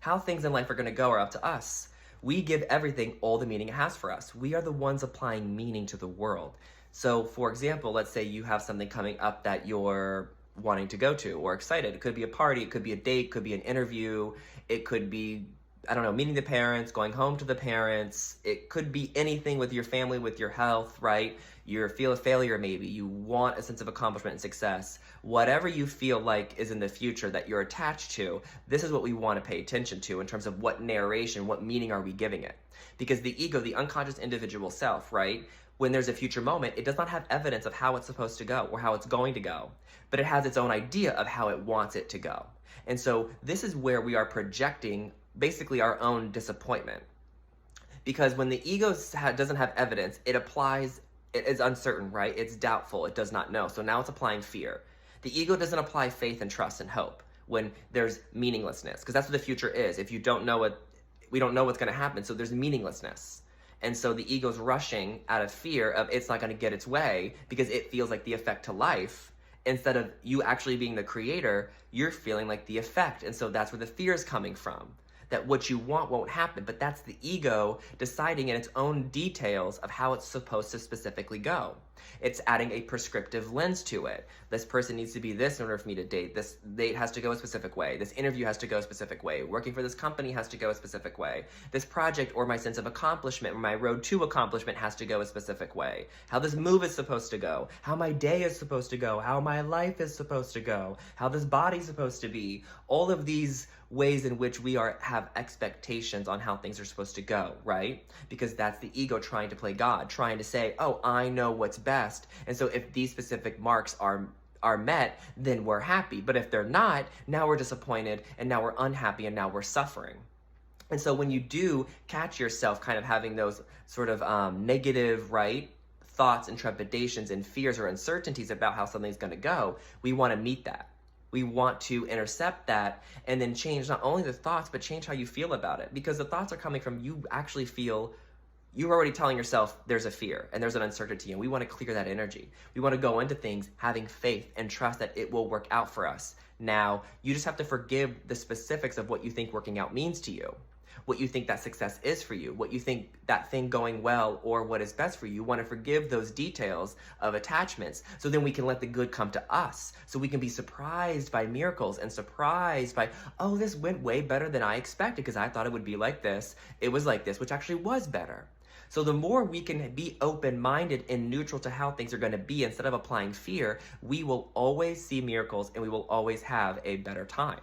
How things in life are going to go are up to us. We give everything all the meaning it has for us. We are the ones applying meaning to the world. So, for example, let's say you have something coming up that you're wanting to go to or excited. It could be a party, it could be a date, it could be an interview, it could be, I don't know, meeting the parents, going home to the parents. It could be anything with your family, with your health, right? You feel a failure maybe. You want a sense of accomplishment and success. Whatever you feel like is in the future that you're attached to, this is what we want to pay attention to in terms of what narration, what meaning are we giving it? Because the ego, the unconscious individual self, right? When there's a future moment, it does not have evidence of how it's supposed to go or how it's going to go, but it has its own idea of how it wants it to go. And so this is where we are projecting basically our own disappointment. Because when the ego doesn't have evidence, it applies, it is uncertain, right? It's doubtful, it does not know. So now it's applying fear. The ego doesn't apply faith and trust and hope when there's meaninglessness, because that's what the future is. If you don't know what, we don't know what's going to happen, so there's meaninglessness. And so the ego's rushing out of fear of it's not going to get its way because it feels like the effect to life. Instead of you actually being the creator, you're feeling like the effect. And so that's where the fear is coming from. That what you want won't happen, but that's the ego deciding in its own details of how it's supposed to specifically go. It's adding a prescriptive lens to it. This person needs to be this in order for me to date. This date has to go a specific way. This interview has to go a specific way. Working for this company has to go a specific way. This project or my sense of accomplishment or my road to accomplishment has to go a specific way. How this move is supposed to go. How my day is supposed to go. How my life is supposed to go. How this body's supposed to be. All of these ways in which we have expectations on how things are supposed to go, right? Because that's the ego trying to play God, trying to say, oh, I know what's best. And so if these specific marks are met, then we're happy. But if they're not, now we're disappointed and now we're unhappy and now we're suffering. And so when you do catch yourself kind of having those sort of negative, right, thoughts and trepidations and fears or uncertainties about how something's going to go, we want to meet that. We want to intercept that and then change not only the thoughts, but change how you feel about it. Because the thoughts are coming from you actually feel, you're already telling yourself there's a fear and there's an uncertainty, and we want to clear that energy. We want to go into things having faith and trust that it will work out for us. Now, you just have to forgive the specifics of what you think working out means to you, what you think that success is for you, what you think that thing going well or what is best for you. You want to forgive those details of attachments so then we can let the good come to us. So we can be surprised by miracles and surprised by, oh, this went way better than I expected because I thought it would be like this. It was like this, which actually was better. So the more we can be open-minded and neutral to how things are going to be instead of applying fear, we will always see miracles and we will always have a better time.